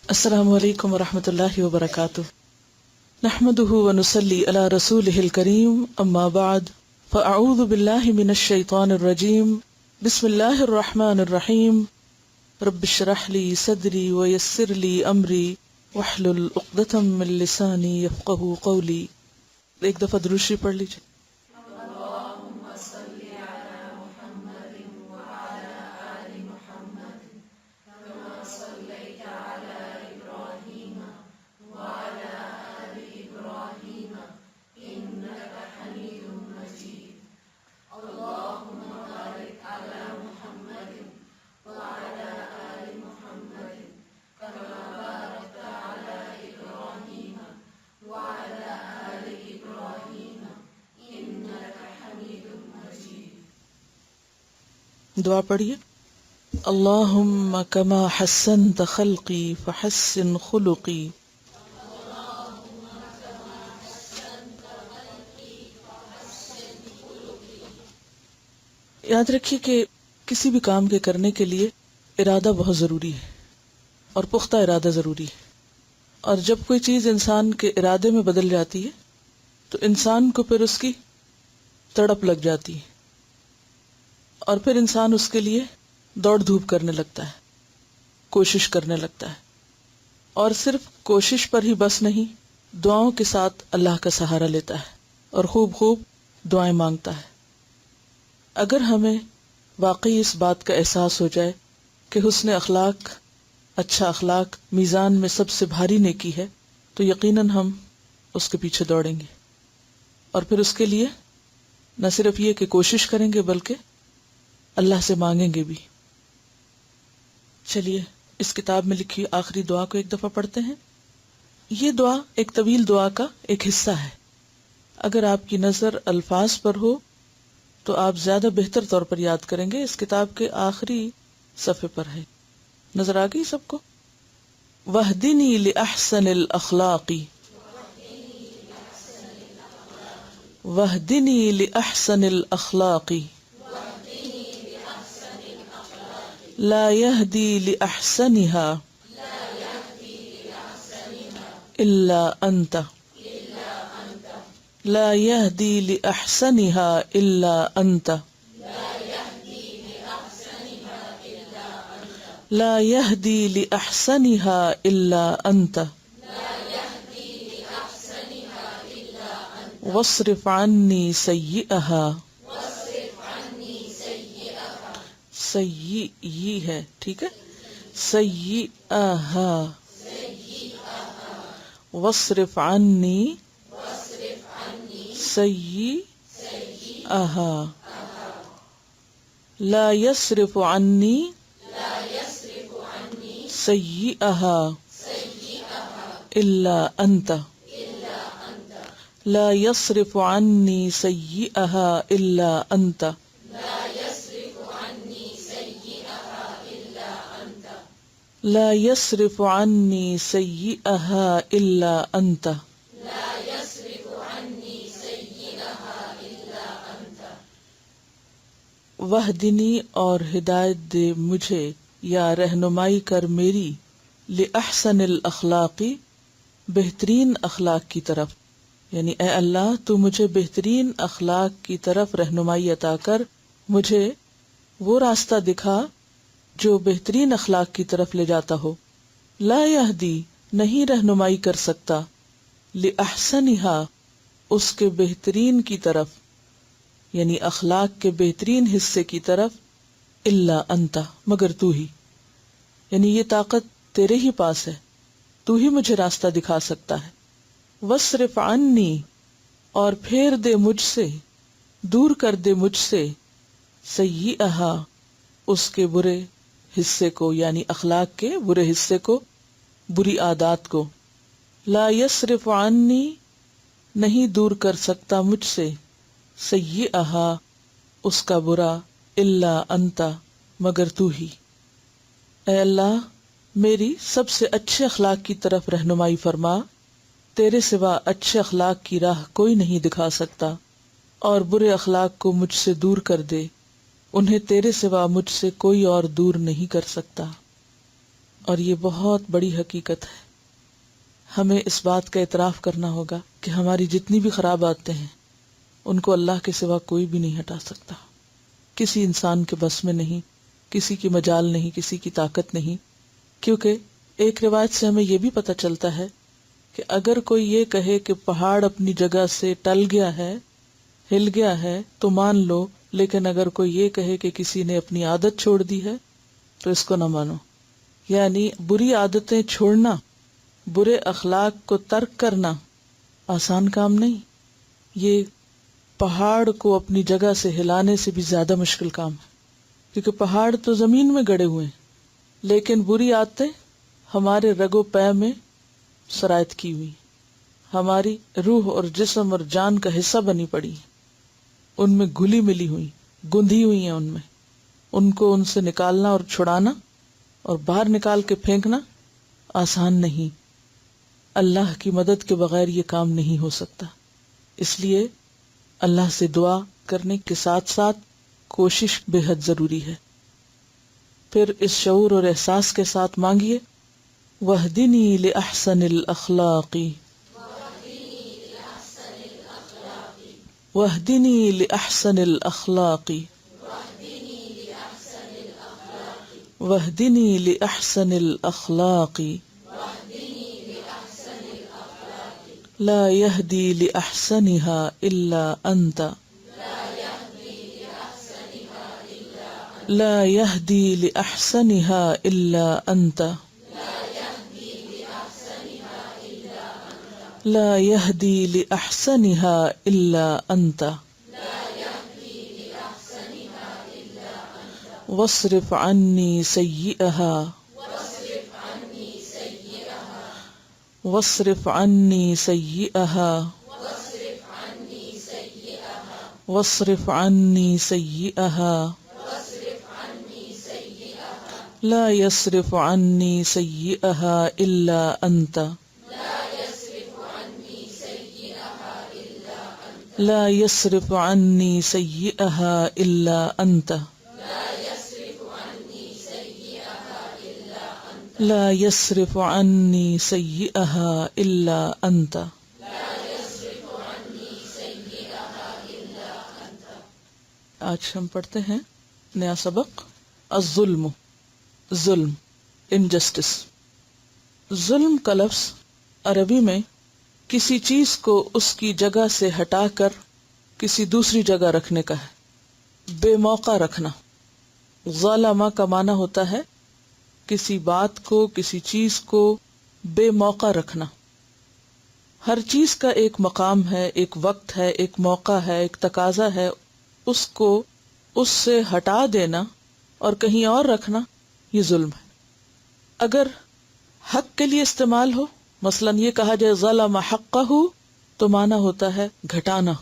السلام علیکم ورحمۃ اللہ وبرکاتہ، نحمده ونصلی علی رسوله الکریم، اما بعد فاعوذ باللہ من الشیطان الرجیم، بسم اللہ الرحمن الرحیم، رب اشرح لی صدری ویسر لی امری واحلل عقدۃ من لسانی یفقهوا قولی۔ ایک دفعہ درود شریف پڑھ لیجیے۔ دعا پڑھیے۔ اللہم کما حسنت خلقی فحسن خلقی۔ یاد رکھیے کہ کسی بھی کام کے کرنے کے لیے ارادہ بہت ضروری ہے اور پختہ ارادہ ضروری ہے، اور جب کوئی چیز انسان کے ارادے میں بدل جاتی ہے تو انسان کو پھر اس کی تڑپ لگ جاتی ہے، اور پھر انسان اس کے لیے دوڑ دھوپ کرنے لگتا ہے، کوشش کرنے لگتا ہے، اور صرف کوشش پر ہی بس نہیں، دعاؤں کے ساتھ اللہ کا سہارا لیتا ہے اور خوب خوب دعائیں مانگتا ہے۔ اگر ہمیں واقعی اس بات کا احساس ہو جائے کہ حسن اخلاق، اچھا اخلاق میزان میں سب سے بھاری نیکی ہے، تو یقیناً ہم اس کے پیچھے دوڑیں گے، اور پھر اس کے لیے نہ صرف یہ کہ کوشش کریں گے بلکہ اللہ سے مانگیں گے بھی۔ چلیے اس کتاب میں لکھی آخری دعا کو ایک دفعہ پڑھتے ہیں۔ یہ دعا ایک طویل دعا کا ایک حصہ ہے۔ اگر آپ کی نظر الفاظ پر ہو تو آپ زیادہ بہتر طور پر یاد کریں گے۔ اس کتاب کے آخری صفحے پر ہے، نظر آ گئی سب کو؟ وَاهْدِنِي لِأَحْسَنِ الْأَخْلَاقِ، وَاهْدِنِي لِأَحْسَنِ الْأَخْلَاقِ، لا يهدي لأحسنها إلا أنت، لا يهدي لأحسنها إلا أنت، لا يهدي لأحسنها إلا أنت، واصرف عني سيئها، سیئی ہے، ٹھیک ہے، سیئہا، واصرف عنی سیئہا، لا يصرف عنی سیئہا الا انت، لا يصرف عنی سیئہا الا انت، لا يصرف عني سيئها إلا أنت، واہدنی اور ہدایت دے مجھے، یا رہنمائی کر میری، لأحسن الاخلاق، بہترین اخلاق کی طرف، یعنی اے اللہ تو مجھے بہترین اخلاق کی طرف رہنمائی عطا کر، مجھے وہ راستہ دکھا جو بہترین اخلاق کی طرف لے جاتا ہو۔ لا یہدی، نہیں رہنمائی کر سکتا، لأحسنہا، اس کے بہترین کی طرف، یعنی اخلاق کے بہترین حصے کی طرف، الا انت، مگر تو ہی، یعنی یہ طاقت تیرے ہی پاس ہے، تو ہی مجھے راستہ دکھا سکتا ہے۔ واصرف عنی، اور پھیر دے مجھ سے، دور کر دے مجھ سے، سیئہا، اس کے برے حصے کو، یعنی اخلاق کے برے حصے کو، بری عادات کو۔ لا یصرف عنی، نہیں دور کر سکتا مجھ سے، سیئہا، اس کا برا، الا انت، مگر تو ہی۔ اے اللہ میری سب سے اچھے اخلاق کی طرف رہنمائی فرما، تیرے سوا اچھے اخلاق کی راہ کوئی نہیں دکھا سکتا، اور برے اخلاق کو مجھ سے دور کر دے، انہیں تیرے سوا مجھ سے کوئی اور دور نہیں کر سکتا۔ اور یہ بہت بڑی حقیقت ہے. ہمیں اس بات کا اعتراف کرنا ہوگا کہ ہماری جتنی بھی خراب عادتیں ہیں ان کو اللہ کے سوا کوئی بھی نہیں ہٹا سکتا. کسی انسان کے بس میں نہیں، کسی کی مجال نہیں، کسی کی طاقت نہیں. کیونکہ ایک روایت سے ہمیں یہ بھی پتہ چلتا ہے کہ اگر کوئی یہ کہے کہ پہاڑ اپنی جگہ سے ٹل گیا ہے، ہل گیا ہے، تو مان لو، لیکن اگر کوئی یہ کہے کہ کسی نے اپنی عادت چھوڑ دی ہے تو اس کو نہ مانو. یعنی بری عادتیں چھوڑنا، برے اخلاق کو ترک کرنا آسان کام نہیں. یہ پہاڑ کو اپنی جگہ سے ہلانے سے بھی زیادہ مشکل کام ہے، کیونکہ پہاڑ تو زمین میں گڑے ہوئے ہیں، لیکن بری عادتیں ہمارے رگ و پے میں سرایت کی ہوئی، ہماری روح اور جسم اور جان کا حصہ بنی پڑی ہیں، ان میں گھلی ملی ہوئی، گندھی ہوئی ہیں. ان کو ان سے نکالنا اور چھڑانا اور باہر نکال کے پھینکنا آسان نہیں. اللہ کی مدد کے بغیر یہ کام نہیں ہو سکتا. اس لیے اللہ سے دعا کرنے کے ساتھ ساتھ کوشش بے حد ضروری ہے. پھر اس شعور اور احساس کے ساتھ مانگیے، وَاهْدِنِي لِأَحْسَنِ الْأَخْلَاقِ وَاهْدِنِي لِأَحْسَنِ الْأَخْلَاقِ وَاهْدِنِي لِأَحْسَنِ الْأَخْلَاقِ لا يهدي لأحسنها إلا أنت لا يهدي لأحسنها إلا أنت لا يهدي لأحسنها إلا أنت واصرف عني سيئها واصرف عني سيئها واصرف عني سيئها لا يصرف عني سيئها إلا أنت لا يصرف عني سيئها إلا أنت لا يصرف عني سيئها إلا أنت. آج ہم پڑھتے ہیں نیا سبق، الظلم، ظلم، انجسٹس. ظلم کا لفظ عربی میں کسی چیز کو اس کی جگہ سے ہٹا کر کسی دوسری جگہ رکھنے کا ہے، بے موقع رکھنا. ظلم کا معنی ہوتا ہے کسی بات کو، کسی چیز کو بے موقع رکھنا. ہر چیز کا ایک مقام ہے، ایک وقت ہے، ایک موقع ہے، ایک تقاضا ہے. اس کو اس سے ہٹا دینا اور کہیں اور رکھنا یہ ظلم ہے. اگر حق کے لیے استعمال ہو، مثلا یہ کہا جائے ظلم حقہ، تو معنی ہوتا ہے گھٹانا،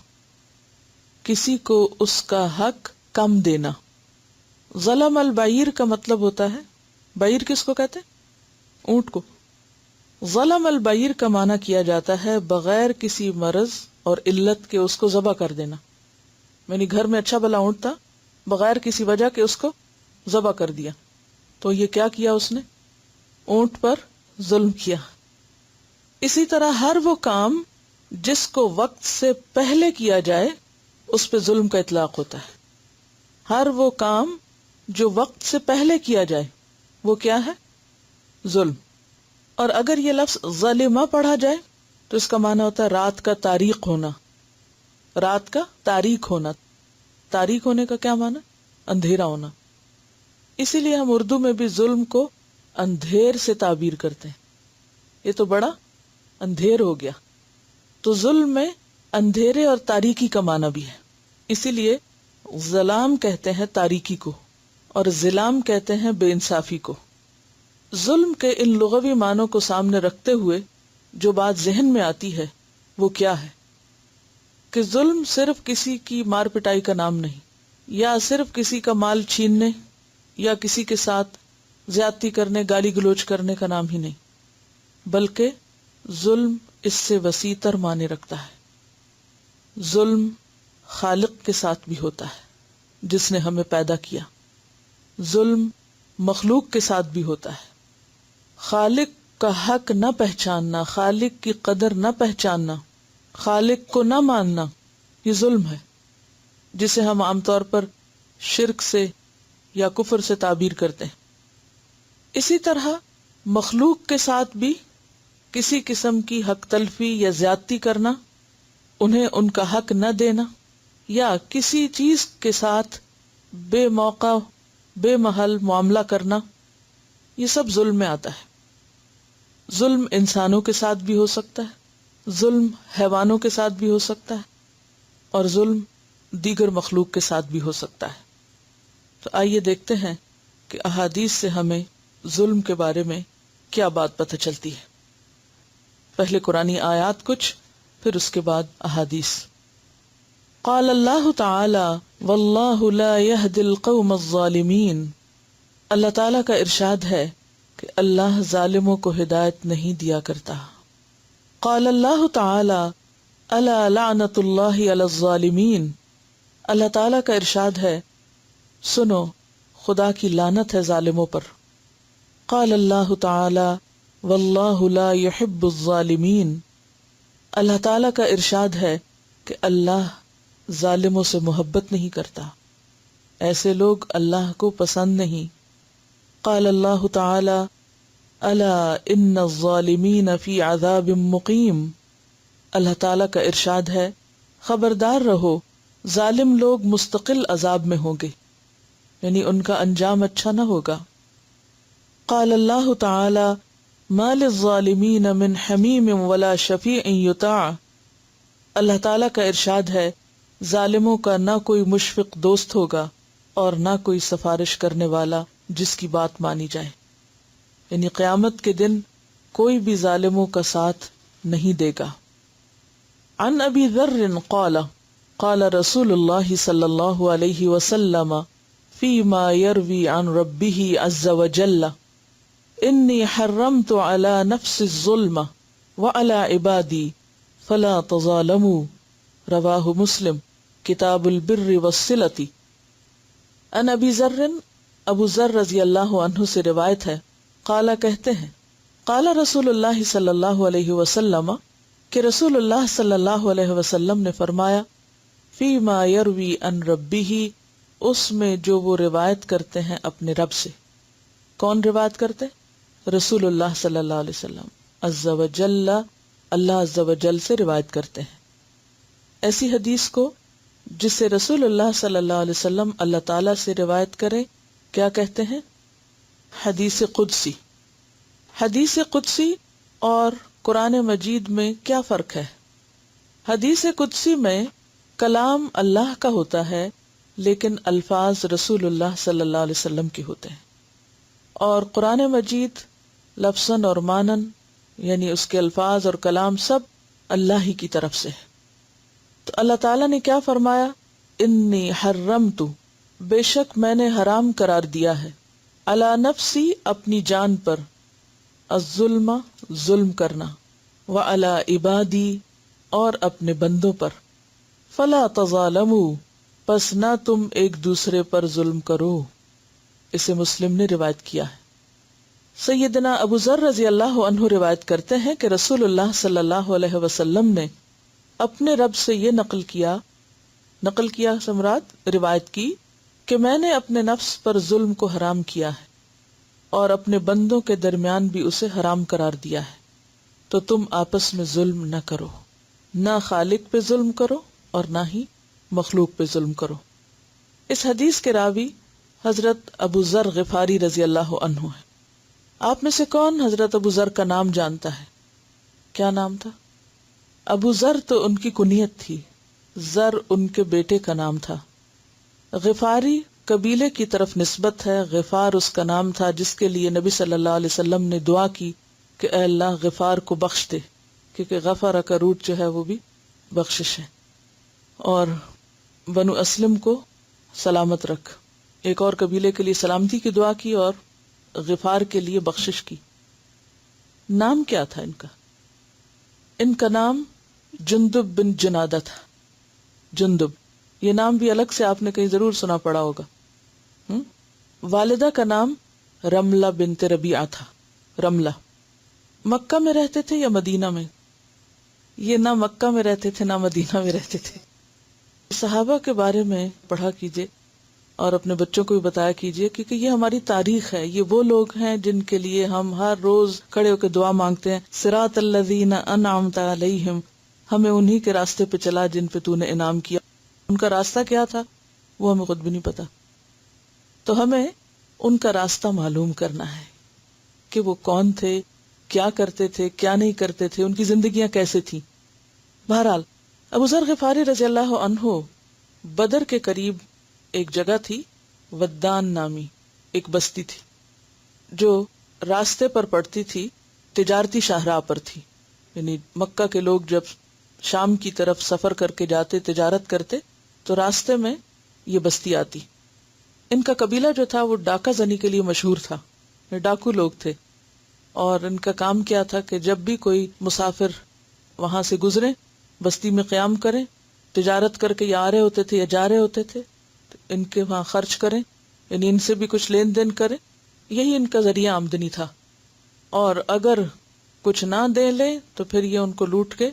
کسی کو اس کا حق کم دینا. ظلم البعیر کا مطلب ہوتا ہے، بعیر کس کو کہتے ہیں؟ اونٹ کو. ظلم البعیر کا معنی کیا جاتا ہے بغیر کسی مرض اور علت کے اس کو ذبح کر دینا. یعنی گھر میں اچھا بھلا اونٹ تھا، بغیر کسی وجہ کے اس کو ذبح کر دیا، تو یہ کیا کیا اس نے؟ اونٹ پر ظلم کیا. اسی طرح ہر وہ کام جس کو وقت سے پہلے کیا جائے اس پہ ظلم کا اطلاق ہوتا ہے. ہر وہ کام جو وقت سے پہلے کیا جائے وہ کیا ہے؟ ظلم. اور اگر یہ لفظ ظلمہ پڑھا جائے تو اس کا معنی ہوتا ہے رات کا تاریک ہونا. رات کا تاریک ہونا، تاریک ہونے کا کیا معنی؟ اندھیرا ہونا. اسی لیے ہم اردو میں بھی ظلم کو اندھیر سے تعبیر کرتے ہیں، یہ تو بڑا اندھیر ہو گیا. تو ظلم میں اندھیرے اور تاریکی کا معنی بھی ہے. اسی لیے ظلام کہتے ہیں تاریکی کو اور ظلام کہتے ہیں بے انصافی کو. ظلم کے ان لغوی معنوں کو سامنے رکھتے ہوئے جو بات ذہن میں آتی ہے وہ کیا ہے کہ ظلم صرف کسی کی مار پٹائی کا نام نہیں، یا صرف کسی کا مال چھیننے یا کسی کے ساتھ زیادتی کرنے، گالی گلوچ کرنے کا نام ہی نہیں، بلکہ ظلم اس سے وسیع تر معنی رکھتا ہے. ظلم خالق کے ساتھ بھی ہوتا ہے جس نے ہمیں پیدا کیا، ظلم مخلوق کے ساتھ بھی ہوتا ہے. خالق کا حق نہ پہچاننا، خالق کی قدر نہ پہچاننا، خالق کو نہ ماننا، یہ ظلم ہے، جسے ہم عام طور پر شرک سے یا کفر سے تعبیر کرتے ہیں۔ اسی طرح مخلوق کے ساتھ بھی کسی قسم کی حق تلفی یا زیادتی کرنا، انہیں ان کا حق نہ دینا، یا کسی چیز کے ساتھ بے موقع بے محل معاملہ کرنا، یہ سب ظلم میں آتا ہے۔ ظلم انسانوں کے ساتھ بھی ہو سکتا ہے، ظلم حیوانوں کے ساتھ بھی ہو سکتا ہے، اور ظلم دیگر مخلوق کے ساتھ بھی ہو سکتا ہے۔ تو آئیے دیکھتے ہیں کہ احادیث سے ہمیں ظلم کے بارے میں کیا بات پتہ چلتی ہے۔ پہلے قرآنی آیات کچھ، پھر اس کے بعد احادیث۔ قال اللہ تعالی واللہ لا يهدي القوم الظالمین، اللہ تعالیٰ کا ارشاد ہے کہ اللہ ظالموں کو ہدایت نہیں دیا کرتا۔ قال اللہ تعالی الا لعنت اللہ علی الظالمین، اللہ تعالیٰ کا ارشاد ہے سنو خدا کی لعنت ہے ظالموں پر۔ قال اللہ تعالی واللہ لا يحب الظالمین، اللہ تعالیٰ کا ارشاد ہے کہ اللہ ظالموں سے محبت نہیں کرتا، ایسے لوگ اللہ کو پسند نہیں۔ قال اللہ تعالی الا ان الظالمین فی عذاب مقیم، اللہ تعالیٰ کا ارشاد ہے خبردار رہو ظالم لوگ مستقل عذاب میں ہوں گے، یعنی ان کا انجام اچھا نہ ہوگا۔ قال اللہ تعالی ما للظالمین من حمیم ولا شفیع یطاع، اللہ تعالیٰ کا ارشاد ہے ظالموں کا نہ کوئی مشفق دوست ہوگا اور نہ کوئی سفارش کرنے والا جس کی بات مانی جائے، یعنی قیامت کے دن کوئی بھی ظالموں کا ساتھ نہیں دے گا۔ عن ابی ذر قال قال رسول اللہ صلی اللہ علیہ وسلم فيما يروي عن ربه عز وجل انی حرمت على نفس الظلم وعلى عبادی فلا تظالموا، رواہ مسلم کتاب البر والصلۃ۔ ان ابی ذر، ابو ذر رضی اللہ عنہ سے روایت ہے، قال کہتے ہیں قال رسول اللہ صلی اللہ علیہ وسلم کہ رسول اللہ صلی اللہ علیہ وسلم نے فرمایا فیما یروی عن ربہ، اس میں جو وہ روایت کرتے ہیں اپنے رب سے۔ کون روایت کرتے؟ رسول اللہ صلی اللہ علیہ وسلم، عز و جل، اللہ عز و جل سے روایت کرتے ہیں۔ ایسی حدیث کو جسے رسول اللہ صلی اللہ علیہ وسلم اللہ تعالیٰ سے روایت کرے کیا کہتے ہیں؟ حدیث قدسی۔ حدیث قدسی اور قرآن مجید میں کیا فرق ہے؟ حدیث قدسی میں کلام اللہ کا ہوتا ہے لیکن الفاظ رسول اللہ صلی اللہ علیہ وسلم کے ہوتے ہیں، اور قرآن مجید لفظاً اور معنن یعنی اس کے الفاظ اور کلام سب اللہ ہی کی طرف سے ہے۔ تو اللہ تعالیٰ نے کیا فرمایا؟ انی حرمت، بے شک میں نے حرام قرار دیا ہے، علی نفسی، اپنی جان پر، الظلم، ظلم کرنا، وعلی عبادی، اور اپنے بندوں پر، فلا تظالموا، پس نہ تم ایک دوسرے پر ظلم کرو۔ اسے مسلم نے روایت کیا ہے۔ سیدنا ابو ذر رضی اللہ عنہ روایت کرتے ہیں کہ رسول اللہ صلی اللہ علیہ وسلم نے اپنے رب سے یہ نقل کیا سمراد روایت کی کہ میں نے اپنے نفس پر ظلم کو حرام کیا ہے اور اپنے بندوں کے درمیان بھی اسے حرام قرار دیا ہے، تو تم آپس میں ظلم نہ کرو، نہ خالق پہ ظلم کرو اور نہ ہی مخلوق پہ ظلم کرو۔ اس حدیث کے راوی حضرت ابو ذر غفاری رضی اللہ عنہ ہے۔ آپ میں سے کون حضرت ابو ذر کا نام جانتا ہے؟ کیا نام تھا؟ ابو ذر تو ان کی کنیت تھی، ذر ان کے بیٹے کا نام تھا۔ غفاری قبیلے کی طرف نسبت ہے، غفار اس کا نام تھا جس کے لیے نبی صلی اللہ علیہ وسلم نے دعا کی کہ اے اللہ غفار کو بخش دے، کیونکہ غفر کا روٹ جو ہے وہ بھی بخشش ہے، اور بنو اسلم کو سلامت رکھ۔ ایک اور قبیلے کے لیے سلامتی کی دعا کی اور غفار کے لیے بخشش کی۔ نام کیا تھا ان کا؟ ان کا نام جندب بن جنادہ تھا۔ جندب، یہ نام بھی الگ سے آپ نے کہیں ضرور سنا پڑا ہوگا۔ والدہ کا نام رملہ بنت ربیعہ تھا، رملہ. مکہ میں رہتے تھے یا مدینہ میں؟ یہ نہ مکہ میں رہتے تھے نہ مدینہ میں رہتے تھے. صحابہ کے بارے میں پڑھا کیجئے اور اپنے بچوں کو بھی بتایا کیجئے، کیونکہ یہ ہماری تاریخ ہے. یہ وہ لوگ ہیں جن کے لیے ہم ہر روز کھڑے ہو کے دعا مانگتے ہیں، صراط الذین انعمت علیہم، ہمیں انہی کے راستے پہ چلا جن پہ تو نے انعام کیا. ان کا راستہ کیا تھا وہ ہمیں خود بھی نہیں پتا، تو ہمیں ان کا راستہ معلوم کرنا ہے کہ وہ کون تھے، کیا کرتے تھے، کیا نہیں کرتے تھے، ان کی زندگیاں کیسے تھیں. بہرحال ابو ذر غفاری رضی اللہ عنہ بدر کے قریب ایک جگہ تھی، ودان نامی ایک بستی تھی جو راستے پر پڑتی تھی، تجارتی شاہراہ پر تھی. یعنی مکہ کے لوگ جب شام کی طرف سفر کر کے جاتے، تجارت کرتے، تو راستے میں یہ بستی آتی. ان کا قبیلہ جو تھا وہ ڈاکہ زنی کے لیے مشہور تھا، ڈاکو لوگ تھے، اور ان کا کام کیا تھا کہ جب بھی کوئی مسافر وہاں سے گزرے بستی میں قیام کریں، تجارت کر کے یا آ رہے ہوتے تھے یا جا رہے ہوتے تھے، تو ان کے وہاں خرچ کریں، یعنی ان سے بھی کچھ لین دین کریں. یہی ان کا ذریعہ آمدنی تھا. اور اگر کچھ نہ دے لے تو پھر یہ ان کو لوٹ کے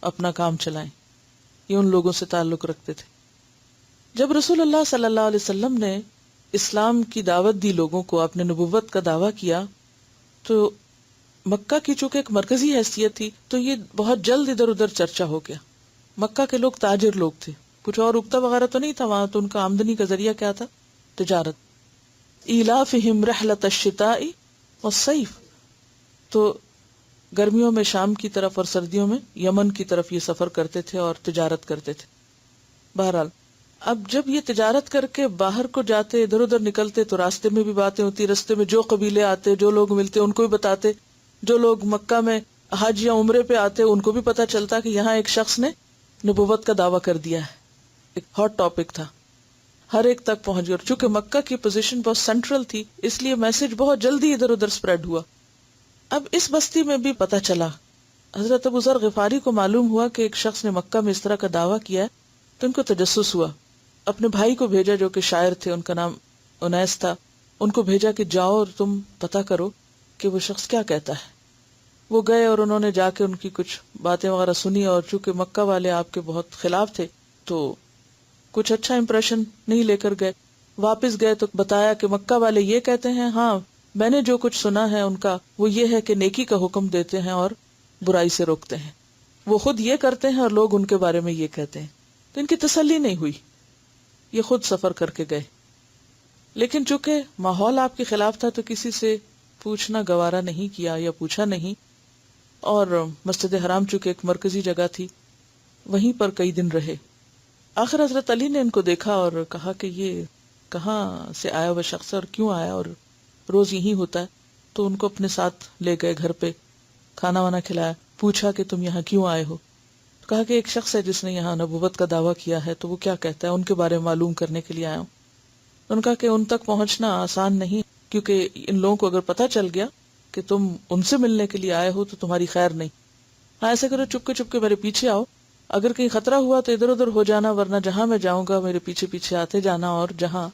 اپنا کام چلائیں. یہ ان لوگوں سے تعلق رکھتے تھے. جب رسول اللہ صلی اللہ علیہ وسلم نے اسلام کی دعوت دی، لوگوں کو اپنے نبوت کا دعویٰ کیا، تو مکہ کی چونکہ ایک مرکزی حیثیت تھی تو یہ بہت جلد ادھر ادھر چرچا ہو گیا. مکہ کے لوگ تاجر لوگ تھے، کچھ اور اگتا وغیرہ تو نہیں تھا وہاں، تو ان کا آمدنی کا ذریعہ کیا تھا؟ تجارت. ایلافہم رحلۃ الشتاء والصیف، تو گرمیوں میں شام کی طرف اور سردیوں میں یمن کی طرف یہ سفر کرتے تھے اور تجارت کرتے تھے. بہرحال اب جب یہ تجارت کر کے باہر کو جاتے، ادھر ادھر نکلتے، تو راستے میں بھی باتیں ہوتی، راستے میں جو قبیلے آتے، جو لوگ ملتے ان کو بھی بتاتے، جو لوگ مکہ میں حج یا عمرے پہ آتے ان کو بھی پتہ چلتا کہ یہاں ایک شخص نے نبوت کا دعویٰ کر دیا ہے. ایک ہاٹ ٹاپک تھا، ہر ایک تک پہنچ گیا. اور چونکہ مکہ کی پوزیشن بہت سینٹرل تھی اس لیے میسج بہت جلدی ادھر ادھر سپریڈ ہوا. اب اس بستی میں بھی پتہ چلا، حضرت ابو ذر غفاری کو معلوم ہوا کہ ایک شخص نے مکہ میں اس طرح کا دعویٰ کیا ہے، تو ان کو تجسس ہوا. اپنے بھائی کو بھیجا جو کہ شاعر تھے، ان کا نام انیس تھا، ان کو بھیجا کہ جاؤ اور تم پتہ کرو کہ وہ شخص کیا کہتا ہے. وہ گئے اور انہوں نے جا کے ان کی کچھ باتیں وغیرہ سنی، اور چونکہ مکہ والے آپ کے بہت خلاف تھے تو کچھ اچھا امپریشن نہیں لے کر گئے. واپس گئے تو بتایا کہ مکہ والے یہ کہتے ہیں، ہاں میں نے جو کچھ سنا ہے ان کا وہ یہ ہے کہ نیکی کا حکم دیتے ہیں اور برائی سے روکتے ہیں. وہ خود یہ کرتے ہیں اور لوگ ان کے بارے میں یہ کہتے ہیں. تو ان کی تسلی نہیں ہوئی، یہ خود سفر کر کے گئے. لیکن چونکہ ماحول آپ کے خلاف تھا تو کسی سے پوچھنا گوارا نہیں کیا یا پوچھا نہیں. اور مسجد حرام چونکہ ایک مرکزی جگہ تھی، وہیں پر کئی دن رہے. آخر حضرت علی نے ان کو دیکھا اور کہا کہ یہ کہاں سے آیا ہوا شخص اور کیوں آیا، اور روز یہی ہوتا ہے. تو ان کو اپنے ساتھ لے گئے گھر پہ، کھانا وانا کھلایا، پوچھا کہ تم یہاں کیوں آئے ہو. کہا کہ ایک شخص ہے جس نے یہاں نبوت کا دعویٰ کیا ہے، تو وہ کیا کہتا ہے ان کے بارے میں معلوم کرنے کے لیے آیا ہوں. ان کا کہ ان تک پہنچنا آسان نہیں، کیونکہ ان لوگوں کو اگر پتہ چل گیا کہ تم ان سے ملنے کے لیے آئے ہو تو تمہاری خیر نہیں. ہاں ایسا کرو، چپکے چپکے میرے پیچھے آؤ، اگر کہیں خطرہ ہوا تو ادھر ادھر ہو جانا، ورنہ جہاں میں جاؤں گا میرے پیچھے پیچھے آتے جانا، اور جہاں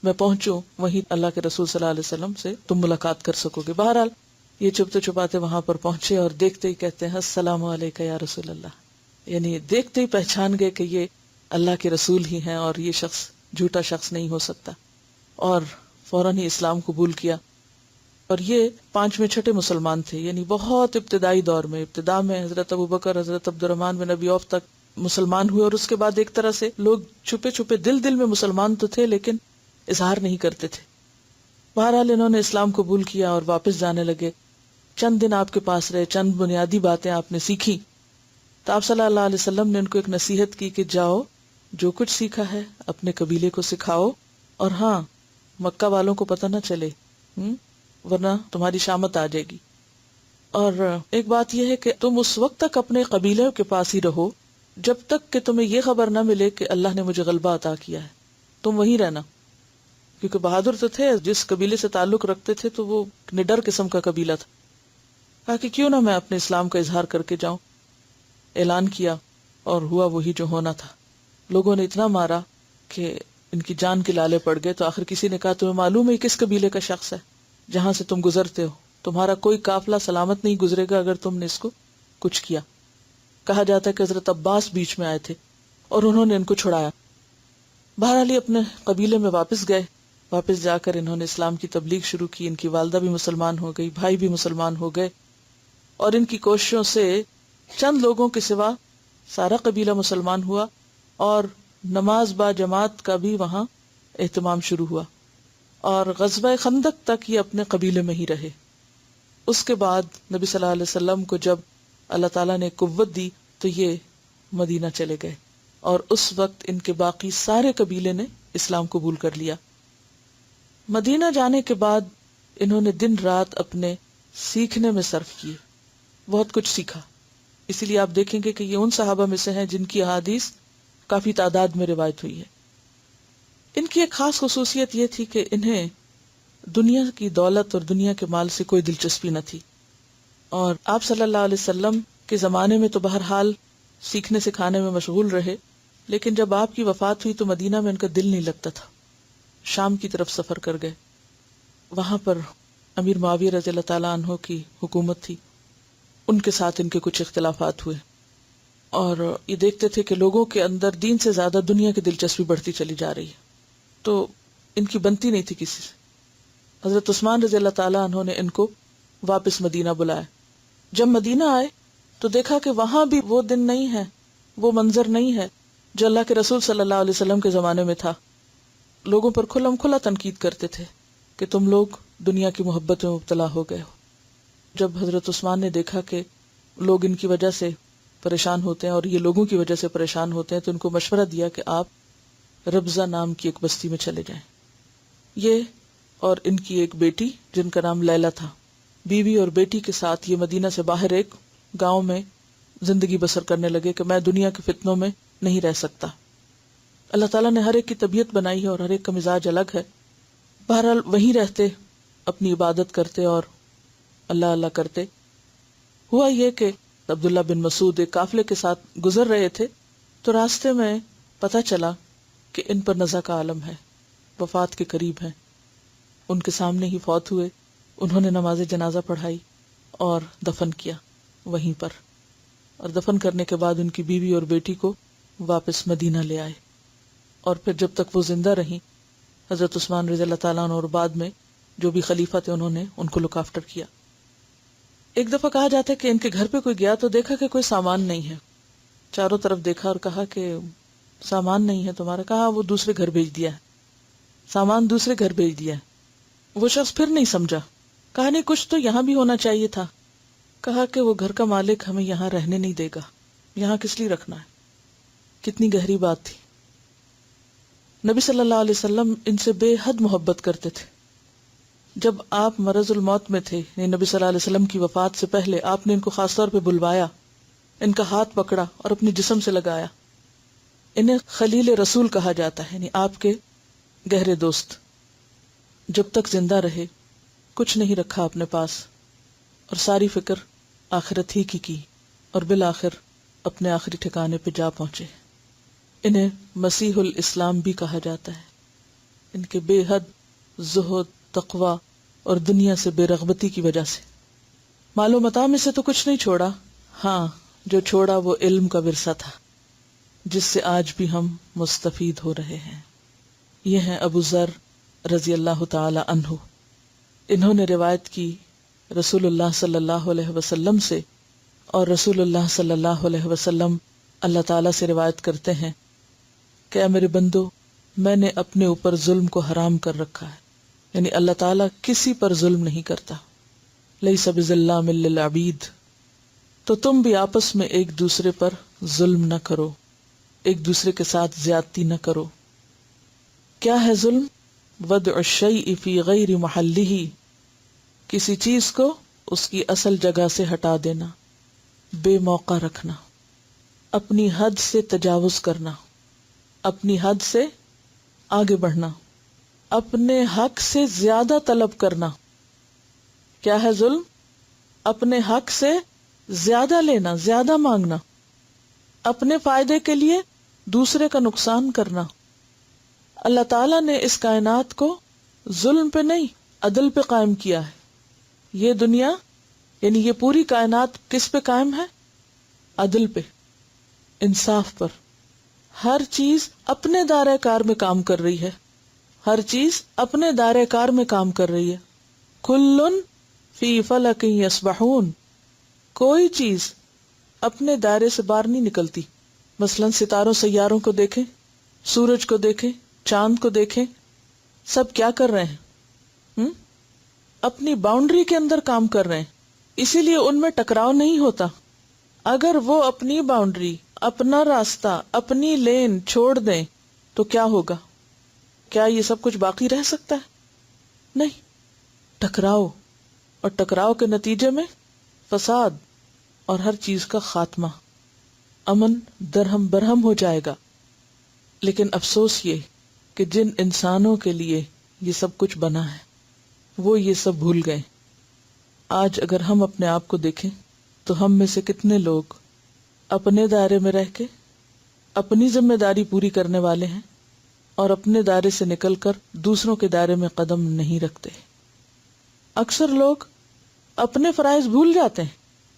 میں پہنچوں وہیں اللہ کے رسول صلی اللہ علیہ وسلم سے تم ملاقات کر سکو گے. بہرحال یہ چھپتے چھپاتے وہاں پر پہنچے اور دیکھتے ہی کہتے ہیں السلام علیکم یا رسول اللہ. یعنی دیکھتے ہی پہچان گئے کہ یہ اللہ کے رسول ہی ہیں اور یہ شخص جھوٹا شخص نہیں ہو سکتا، اور فوراً ہی اسلام قبول کیا. اور یہ 5ویں چھٹے مسلمان تھے، یعنی بہت ابتدائی دور میں. ابتدا میں حضرت ابوبکر، حضرت عبد الرحمن بن ابی عوف تک مسلمان ہوئے، اور اس کے بعد ایک طرح سے لوگ چھپے چھپے دل میں مسلمان تو تھے لیکن اظہار نہیں کرتے تھے. بہرحال انہوں نے اسلام قبول کیا اور واپس جانے لگے. چند دن آپ کے پاس رہے، چند بنیادی باتیں آپ نے سیکھی. تو آپ صلی اللہ علیہ وسلم نے ان کو ایک نصیحت کی کہ جاؤ، جو کچھ سیکھا ہے اپنے قبیلے کو سکھاؤ، اور ہاں مکہ والوں کو پتہ نہ چلے، ورنہ تمہاری شامت آ جائے گی. اور ایک بات یہ ہے کہ تم اس وقت تک اپنے قبیلے کے پاس ہی رہو جب تک کہ تمہیں یہ خبر نہ ملے کہ اللہ نے مجھے غلبہ عطا کیا ہے. تم وہیں رہنا، کیونکہ بہادر تو تھے، جس قبیلے سے تعلق رکھتے تھے تو وہ نڈر قسم کا قبیلہ تھا. کہا کہ کیوں نہ میں اپنے اسلام کا اظہار کر کے جاؤں. اعلان کیا اور ہوا وہی جو ہونا تھا. لوگوں نے اتنا مارا کہ ان کی جان کے لالے پڑ گئے. تو آخر کسی نے کہا تمہیں معلوم ہے کس قبیلے کا شخص ہے جہاں سے تم گزرتے ہو؟ تمہارا کوئی قافلہ سلامت نہیں گزرے گا اگر تم نے اس کو کچھ کیا. کہا جاتا ہے کہ حضرت عباس بیچ میں آئے تھے اور انہوں نے ان کو چھڑایا. بہرحال اپنے قبیلے میں واپس گئے. واپس جا کر انہوں نے اسلام کی تبلیغ شروع کی. ان کی والدہ بھی مسلمان ہو گئی, بھائی بھی مسلمان ہو گئے, اور ان کی کوششوں سے چند لوگوں کے سوا سارا قبیلہ مسلمان ہوا, اور نماز با جماعت کا بھی وہاں اہتمام شروع ہوا, اور غزوہ خندق تک یہ اپنے قبیلے میں ہی رہے. اس کے بعد نبی صلی اللہ علیہ وسلم کو جب اللہ تعالیٰ نے قوت دی تو یہ مدینہ چلے گئے, اور اس وقت ان کے باقی سارے قبیلے نے اسلام قبول کر لیا. مدینہ جانے کے بعد انہوں نے دن رات اپنے سیکھنے میں صرف کیے, بہت کچھ سیکھا. اسی لیے آپ دیکھیں گے کہ یہ ان صحابہ میں سے ہیں جن کی احادیث کافی تعداد میں روایت ہوئی ہے. ان کی ایک خاص خصوصیت یہ تھی کہ انہیں دنیا کی دولت اور دنیا کے مال سے کوئی دلچسپی نہ تھی, اور آپ صلی اللہ علیہ وسلم کے زمانے میں تو بہرحال سیکھنے سکھانے میں مشغول رہے, لیکن جب آپ کی وفات ہوئی تو مدینہ میں ان کا دل نہیں لگتا تھا. شام کی طرف سفر کر گئے. وہاں پر امیر معاویہ رضی اللہ تعالیٰ عنہ کی حکومت تھی. ان کے ساتھ ان کے کچھ اختلافات ہوئے, اور یہ دیکھتے تھے کہ لوگوں کے اندر دین سے زیادہ دنیا کی دلچسپی بڑھتی چلی جا رہی ہے, تو ان کی بنتی نہیں تھی کسی سے. حضرت عثمان رضی اللہ تعالیٰ عنہ نے ان کو واپس مدینہ بلایا. جب مدینہ آئے تو دیکھا کہ وہاں بھی وہ دن نہیں ہے, وہ منظر نہیں ہے جو اللہ کے رسول صلی اللہ علیہ وسلم کے زمانے میں تھا. لوگوں پر کھلم کھلا تنقید کرتے تھے کہ تم لوگ دنیا کی محبت میں مبتلا ہو گئے ہو. جب حضرت عثمان نے دیکھا کہ لوگ ان کی وجہ سے پریشان ہوتے ہیں اور یہ لوگوں کی وجہ سے پریشان ہوتے ہیں, تو ان کو مشورہ دیا کہ آپ ربضہ نام کی ایک بستی میں چلے جائیں. یہ اور ان کی ایک بیٹی جن کا نام لیلا تھا, بیوی اور بیٹی کے ساتھ یہ مدینہ سے باہر ایک گاؤں میں زندگی بسر کرنے لگے کہ میں دنیا کے فتنوں میں نہیں رہ سکتا. اللہ تعالیٰ نے ہر ایک کی طبیعت بنائی ہے اور ہر ایک کا مزاج الگ ہے. بہرحال وہیں رہتے, اپنی عبادت کرتے اور اللہ اللہ کرتے. ہوا یہ کہ عبداللہ بن مسعود ایک قافلے کے ساتھ گزر رہے تھے, تو راستے میں پتہ چلا کہ ان پر نزع کا عالم ہے, وفات کے قریب ہیں. ان کے سامنے ہی فوت ہوئے. انہوں نے نماز جنازہ پڑھائی اور دفن کیا وہیں پر, اور دفن کرنے کے بعد ان کی بیوی اور بیٹی کو واپس مدینہ لے آئے. اور پھر جب تک وہ زندہ رہیں, حضرت عثمان رضی اللہ تعالیٰ عنہ اور بعد میں جو بھی خلیفہ تھے انہوں نے ان کو لک آفٹر کیا. ایک دفعہ کہا جاتا ہے کہ ان کے گھر پہ کوئی گیا تو دیکھا کہ کوئی سامان نہیں ہے. چاروں طرف دیکھا اور کہا کہ سامان نہیں ہے تمہارا. کہا وہ دوسرے گھر بھیج دیا ہے, سامان دوسرے گھر بھیج دیا ہے. وہ شخص پھر نہیں سمجھا, کہا نہیں کچھ تو یہاں بھی ہونا چاہیے تھا. کہا کہ وہ گھر کا مالک ہمیں یہاں رہنے نہیں دے گا, یہاں کس لیے رکھنا ہے. کتنی گہری بات تھی. نبی صلی اللہ علیہ وسلم ان سے بے حد محبت کرتے تھے. جب آپ مرض الموت میں تھے, یعنی نبی صلی اللہ علیہ وسلم کی وفات سے پہلے, آپ نے ان کو خاص طور پہ بلوایا, ان کا ہاتھ پکڑا اور اپنے جسم سے لگایا. انہیں خلیل رسول کہا جاتا ہے, یعنی آپ کے گہرے دوست. جب تک زندہ رہے کچھ نہیں رکھا اپنے پاس, اور ساری فکر آخرت ہی کی, اور بالآخر اپنے آخری ٹھکانے پہ جا پہنچے. انہیں مسیح الاسلام بھی کہا جاتا ہے. ان کے بے حد زہد, تقوی اور دنیا سے بے رغبتی کی وجہ سے. مال و متاع میں سے تو کچھ نہیں چھوڑا, ہاں جو چھوڑا وہ علم کا ورثہ تھا جس سے آج بھی ہم مستفید ہو رہے ہیں. یہ ہیں ابو ذر رضی اللہ تعالی عنہ. انہوں نے روایت کی رسول اللہ صلی اللہ علیہ وسلم سے, اور رسول اللہ صلی اللہ علیہ وسلم اللہ تعالیٰ سے روایت کرتے ہیں کہ اے میرے بندو, میں نے اپنے اوپر ظلم کو حرام کر رکھا ہے. یعنی اللہ تعالیٰ کسی پر ظلم نہیں کرتا. لیس بظلام للعبید. تو تم بھی آپس میں ایک دوسرے پر ظلم نہ کرو, ایک دوسرے کے ساتھ زیادتی نہ کرو. کیا ہے ظلم؟ وضع الشیء فی غیر محلہ, کسی چیز کو اس کی اصل جگہ سے ہٹا دینا, بے موقع رکھنا, اپنی حد سے تجاوز کرنا, اپنی حد سے آگے بڑھنا, اپنے حق سے زیادہ طلب کرنا. کیا ہے ظلم؟ اپنے حق سے زیادہ لینا, زیادہ مانگنا, اپنے فائدے کے لیے دوسرے کا نقصان کرنا. اللہ تعالیٰ نے اس کائنات کو ظلم پہ نہیں عدل پہ قائم کیا ہے. یہ دنیا یعنی یہ پوری کائنات کس پہ قائم ہے؟ عدل پہ، انصاف پر. ہر چیز اپنے دائرہ کار میں کام کر رہی ہے، ہر چیز اپنے دائرہ کار میں کام کر رہی ہے. کلن فی فلک یسبحون، کوئی چیز اپنے دائرے سے باہر نہیں نکلتی. مثلاً ستاروں سیاروں کو دیکھیں، سورج کو دیکھیں، چاند کو دیکھیں، سب کیا کر رہے ہیں؟ اپنی باؤنڈری کے اندر کام کر رہے ہیں، اسی لیے ان میں ٹکراؤ نہیں ہوتا. اگر وہ اپنی باؤنڈری، اپنا راستہ، اپنی لین چھوڑ دیں تو کیا ہوگا؟ کیا یہ سب کچھ باقی رہ سکتا ہے؟ نہیں. ٹکراؤ، اور ٹکراؤ کے نتیجے میں فساد اور ہر چیز کا خاتمہ، امن درہم برہم ہو جائے گا. لیکن افسوس یہ کہ جن انسانوں کے لیے یہ سب کچھ بنا ہے وہ یہ سب بھول گئے. آج اگر ہم اپنے آپ کو دیکھیں تو ہم میں سے کتنے لوگ اپنے دائرے میں رہ کے اپنی ذمہ داری پوری کرنے والے ہیں اور اپنے دائرے سے نکل کر دوسروں کے دائرے میں قدم نہیں رکھتے. اکثر لوگ اپنے فرائض بھول جاتے ہیں.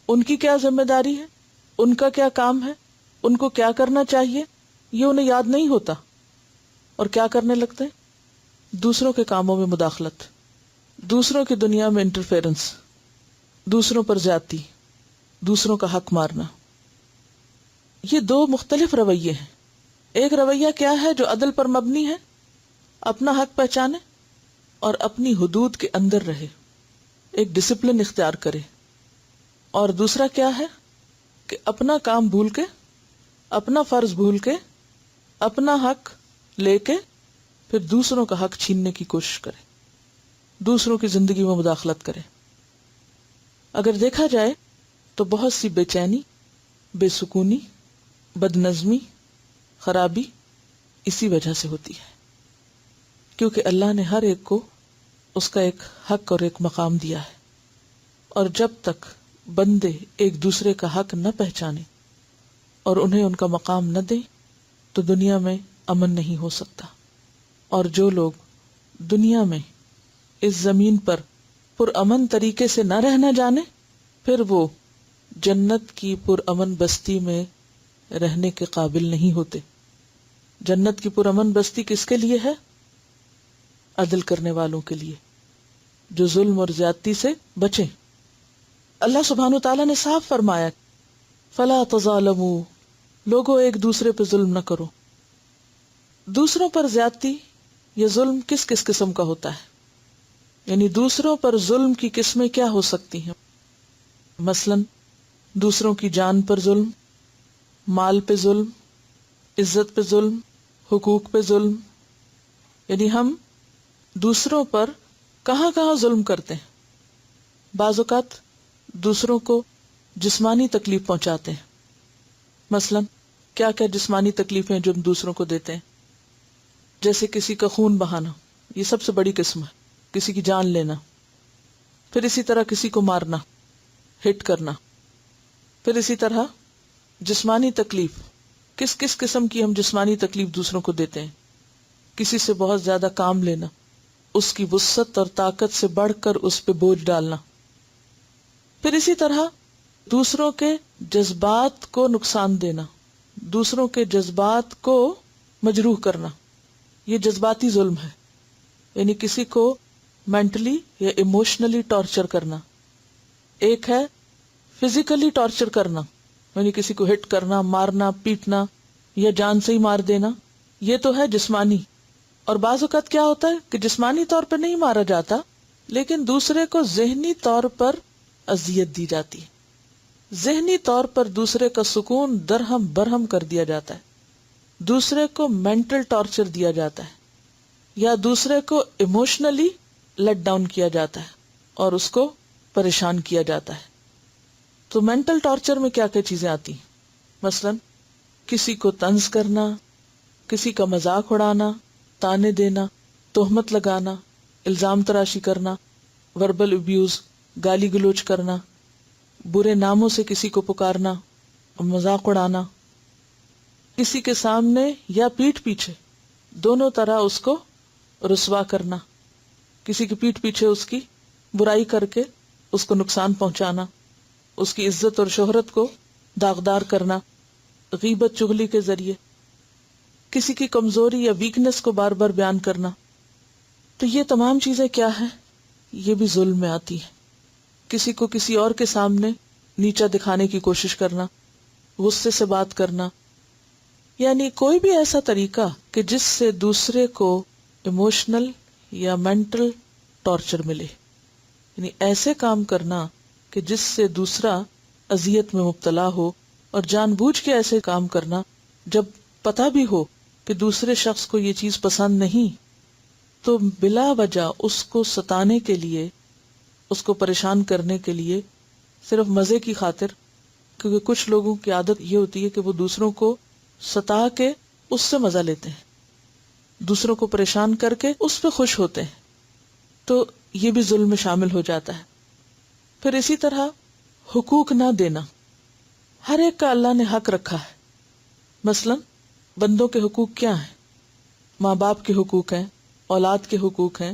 ان کی کیا ذمہ داری ہے، ان کا کیا کام ہے، ان کو کیا کرنا چاہیے، یہ انہیں یاد نہیں ہوتا. اور کیا کرنے لگتے ہیں؟ دوسروں کے کاموں میں مداخلت، دوسروں کی دنیا میں انٹرفیرنس، دوسروں پر زیادتی، دوسروں کا حق مارنا. یہ دو مختلف رویے ہیں. ایک رویہ کیا ہے جو عدل پر مبنی ہے، اپنا حق پہچانے اور اپنی حدود کے اندر رہے، ایک ڈسپلن اختیار کرے. اور دوسرا کیا ہے کہ اپنا کام بھول کے، اپنا فرض بھول کے، اپنا حق لے کے پھر دوسروں کا حق چھیننے کی کوشش کرے، دوسروں کی زندگی میں مداخلت کرے. اگر دیکھا جائے تو بہت سی بے چینی، بے سکونی، بد نظمی، خرابی اسی وجہ سے ہوتی ہے، کیونکہ اللہ نے ہر ایک کو اس کا ایک حق اور ایک مقام دیا ہے. اور جب تک بندے ایک دوسرے کا حق نہ پہچانے اور انہیں ان کا مقام نہ دیں تو دنیا میں امن نہیں ہو سکتا. اور جو لوگ دنیا میں اس زمین پر پرامن طریقے سے نہ رہنا جانے، پھر وہ جنت کی پرامن بستی میں رہنے کے قابل نہیں ہوتے. جنت کی پرامن بستی کس کے لیے ہے؟ عدل کرنے والوں کے لیے، جو ظلم اور زیادتی سے بچیں. اللہ سبحانہ وتعالیٰ نے صاف فرمایا، فلا تظالموا، لوگوں ایک دوسرے پہ ظلم نہ کرو. دوسروں پر زیادتی یا ظلم کس کس قسم کا ہوتا ہے؟ یعنی دوسروں پر ظلم کی قسمیں کیا ہو سکتی ہیں؟ مثلاً دوسروں کی جان پر ظلم، مال پہ ظلم، عزت پہ ظلم، حقوق پہ ظلم. یعنی ہم دوسروں پر کہاں کہاں ظلم کرتے ہیں. بعض اوقات دوسروں کو جسمانی تکلیف پہنچاتے ہیں. مثلاً کیا کیا جسمانی تکلیفیں جو ہم دوسروں کو دیتے ہیں؟ جیسے کسی کا خون بہانا، یہ سب سے بڑی قسم ہے. کسی کی جان لینا، پھر اسی طرح کسی کو مارنا، ہٹ کرنا. پھر اسی طرح جسمانی تکلیف، کس کس قسم کی ہم جسمانی تکلیف دوسروں کو دیتے ہیں. کسی سے بہت زیادہ کام لینا، اس کی وسعت اور طاقت سے بڑھ کر اس پہ بوجھ ڈالنا. پھر اسی طرح دوسروں کے جذبات کو نقصان دینا، دوسروں کے جذبات کو مجروح کرنا. یہ جذباتی ظلم ہے، یعنی کسی کو مینٹلی یا ایموشنلی ٹارچر کرنا. ایک ہے فزیکلی ٹارچر کرنا، یعنی کسی کو ہٹ کرنا، مارنا، پیٹنا یا جان سے ہی مار دینا. یہ تو ہے جسمانی. اور بعض اوقات کیا ہوتا ہے کہ جسمانی طور پر نہیں مارا جاتا، لیکن دوسرے کو ذہنی طور پر اذیت دی جاتی ہے. ذہنی طور پر دوسرے کا سکون درہم برہم کر دیا جاتا ہے، دوسرے کو مینٹل ٹارچر دیا جاتا ہے، یا دوسرے کو ایموشنلی لیٹ ڈاؤن کیا جاتا ہے اور اس کو پریشان کیا جاتا ہے. تو مینٹل ٹارچر میں کیا کیا چیزیں آتی ہیں؟ مثلاً کسی کو طنز کرنا، کسی کا مذاق اڑانا، تانے دینا، تہمت لگانا، الزام تراشی کرنا، وربل ابیوز، گالی گلوچ کرنا، برے ناموں سے کسی کو پکارنا، مذاق اڑانا، کسی کے سامنے یا پیٹھ پیچھے دونوں طرح اس کو رسوا کرنا، کسی کی پیٹھ پیچھے اس کی برائی کر کے اس کو نقصان پہنچانا، اس کی عزت اور شہرت کو داغدار کرنا، غیبت چغلی کے ذریعے، کسی کی کمزوری یا ویکنس کو بار بار بیان کرنا. تو یہ تمام چیزیں کیا ہیں؟ یہ بھی ظلم میں آتی ہیں. کسی کو کسی اور کے سامنے نیچا دکھانے کی کوشش کرنا، غصے سے بات کرنا، یعنی کوئی بھی ایسا طریقہ کہ جس سے دوسرے کو ایموشنل یا مینٹل ٹارچر ملے، یعنی ایسے کام کرنا کہ جس سے دوسرا اذیت میں مبتلا ہو، اور جان بوجھ کے ایسے کام کرنا جب پتہ بھی ہو کہ دوسرے شخص کو یہ چیز پسند نہیں، تو بلا وجہ اس کو ستانے کے لیے، اس کو پریشان کرنے کے لیے، صرف مزے کی خاطر. کیونکہ کچھ لوگوں کی عادت یہ ہوتی ہے کہ وہ دوسروں کو ستا کے اس سے مزہ لیتے ہیں، دوسروں کو پریشان کر کے اس پہ خوش ہوتے ہیں. تو یہ بھی ظلم میں شامل ہو جاتا ہے. پھر اسی طرح حقوق نہ دینا. ہر ایک کا اللہ نے حق رکھا ہے. مثلا بندوں کے حقوق کیا ہیں؟ ماں باپ کے حقوق ہیں، اولاد کے حقوق ہیں،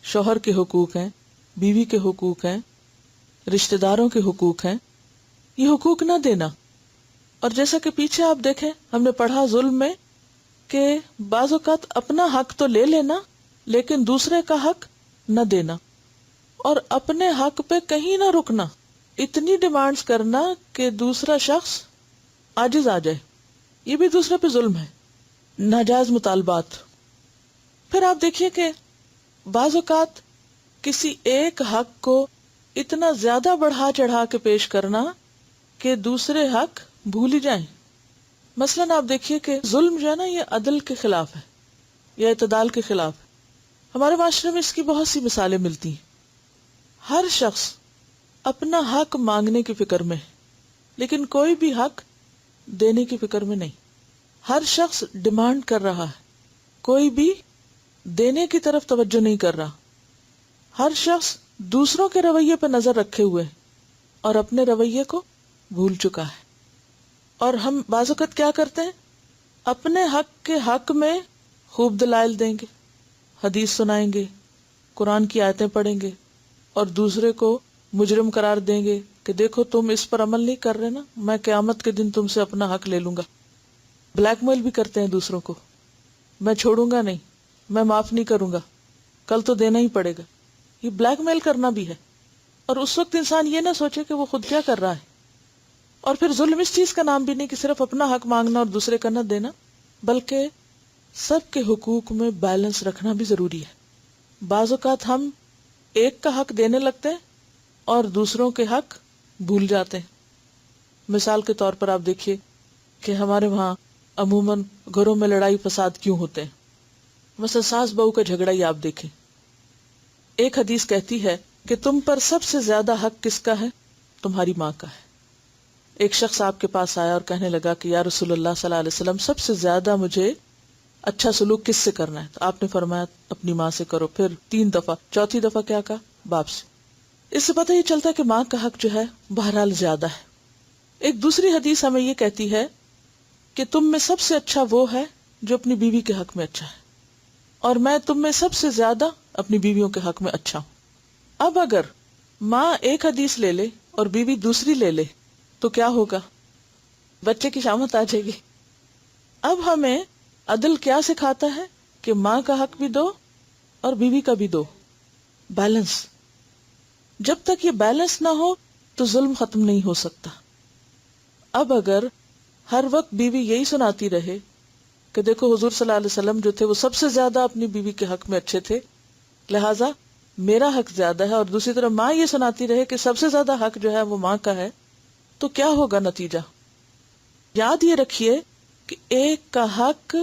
شوہر کے حقوق ہیں، بیوی کے حقوق ہیں، رشتہ داروں کے حقوق ہیں. یہ حقوق نہ دینا. اور جیسا کہ پیچھے آپ دیکھیں ہم نے پڑھا ظلم میں کہ بعض اوقات اپنا حق تو لے لینا لیکن دوسرے کا حق نہ دینا، اور اپنے حق پہ کہیں نہ رکنا، اتنی ڈیمانڈز کرنا کہ دوسرا شخص عاجز آ جائے. یہ بھی دوسرے پہ ظلم ہے. ناجائز مطالبات. پھر آپ دیکھیے کہ بعض اوقات کسی ایک حق کو اتنا زیادہ بڑھا چڑھا کے پیش کرنا کہ دوسرے حق بھول ہی جائیں. مثلاً آپ دیکھیے کہ ظلم جو ہے نا یہ عدل کے خلاف ہے یا اعتدال کے خلاف ہے. ہمارے معاشرے میں اس کی بہت سی مثالیں ملتی ہیں. ہر شخص اپنا حق مانگنے کی فکر میں ہے لیکن کوئی بھی حق دینے کی فکر میں نہیں. ہر شخص ڈیمانڈ کر رہا ہے، کوئی بھی دینے کی طرف توجہ نہیں کر رہا. ہر شخص دوسروں کے رویے پہ نظر رکھے ہوئے اور اپنے رویے کو بھول چکا ہے. اور ہم بعض اوقات کیا کرتے ہیں؟ اپنے حق کے حق میں خوب دلائل دیں گے، حدیث سنائیں گے، قرآن کی آیتیں پڑھیں گے، اور دوسرے کو مجرم قرار دیں گے کہ دیکھو تم اس پر عمل نہیں کر رہے نا، میں قیامت کے دن تم سے اپنا حق لے لوں گا. بلیک میل بھی کرتے ہیں دوسروں کو، میں چھوڑوں گا نہیں، میں معاف نہیں کروں گا، کل تو دینا ہی پڑے گا. یہ بلیک میل کرنا بھی ہے. اور اس وقت انسان یہ نہ سوچے کہ وہ خود کیا کر رہا ہے. اور پھر ظلم اس چیز کا نام بھی نہیں کہ صرف اپنا حق مانگنا اور دوسرے کا نہ دینا، بلکہ سب کے حقوق میں بیلنس رکھنا بھی ضروری ہے. بعض اوقات ہم ایک کا حق دینے لگتے ہیں اور دوسروں کے حق بھول جاتے ہیں. مثال کے طور پر آپ دیکھیے کہ ہمارے وہاں عموماً گھروں میں لڑائی فساد کیوں ہوتے ہیں. مثلا ساس بہو کا جھگڑا ہی آپ دیکھیں. ایک حدیث کہتی ہے کہ تم پر سب سے زیادہ حق کس کا ہے؟ تمہاری ماں کا ہے. ایک شخص آپ کے پاس آیا اور کہنے لگا کہ یا رسول اللہ صلی اللہ علیہ وسلم سب سے زیادہ مجھے اچھا سلوک کس سے کرنا ہے؟ تو آپ نے فرمایا اپنی ماں سے کرو. پھر 3 دفعہ، چوتھی دفعہ کیا کہا؟ باپ سے. اس سے پتہ یہ چلتا ہے کہ ماں کا حق جو ہے بہرحال زیادہ ہے. ایک دوسری حدیث ہمیں یہ کہتی ہے کہ تم میں سب سے اچھا وہ ہے جو اپنی بیوی کے حق میں اچھا ہے، اور میں تم میں سب سے زیادہ اپنی بیویوں کے حق میں اچھا ہوں. اب اگر ماں ایک حدیث لے لے اور بیوی دوسری لے لے تو کیا ہوگا؟ بچے کی شامت آ جائے گی. اب ہمیں عدل کیا سکھاتا ہے کہ ماں کا حق بھی دو اور بیوی کا بھی دو. بیلنس. جب تک یہ بیلنس نہ ہو تو ظلم ختم نہیں ہو سکتا. اب اگر ہر وقت بیوی یہی سناتی رہے کہ دیکھو حضور صلی اللہ علیہ وسلم جو تھے وہ سب سے زیادہ اپنی بیوی کے حق میں اچھے تھے، لہٰذا میرا حق زیادہ ہے، اور دوسری طرف ماں یہ سناتی رہے کہ سب سے زیادہ حق جو ہے وہ ماں کا ہے، تو کیا ہوگا نتیجہ؟ یاد یہ رکھیے کہ ایک کا حق